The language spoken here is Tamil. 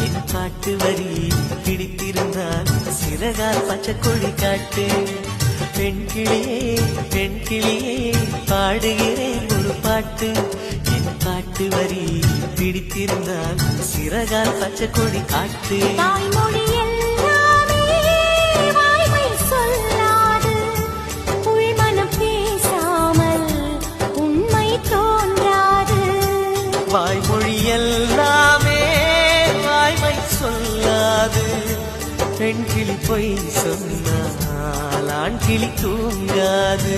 என் பாட்டு வரி பிடித்திருந்தால் சிறகால் பச்சை கொடி காட்டு. பெண் கிளியே பெண் கிளியே பாடுகிறேன் ஒரு பாட்டு. என் பாட்டு வரி பிடித்திருந்தால் சிறகால் பச்சை கொடி காட்டு. தாய்மொழி எல்லாமே வாய்மை சொல்லாது, உள்மனம் பேசாமல் உண்மை தோன்றாது. வாய்மொழி எல்லாமே வாய்மை சொல்லாது, பெண் கிளி பொய் சொன்னால் ஆண் கிளி தூங்காது.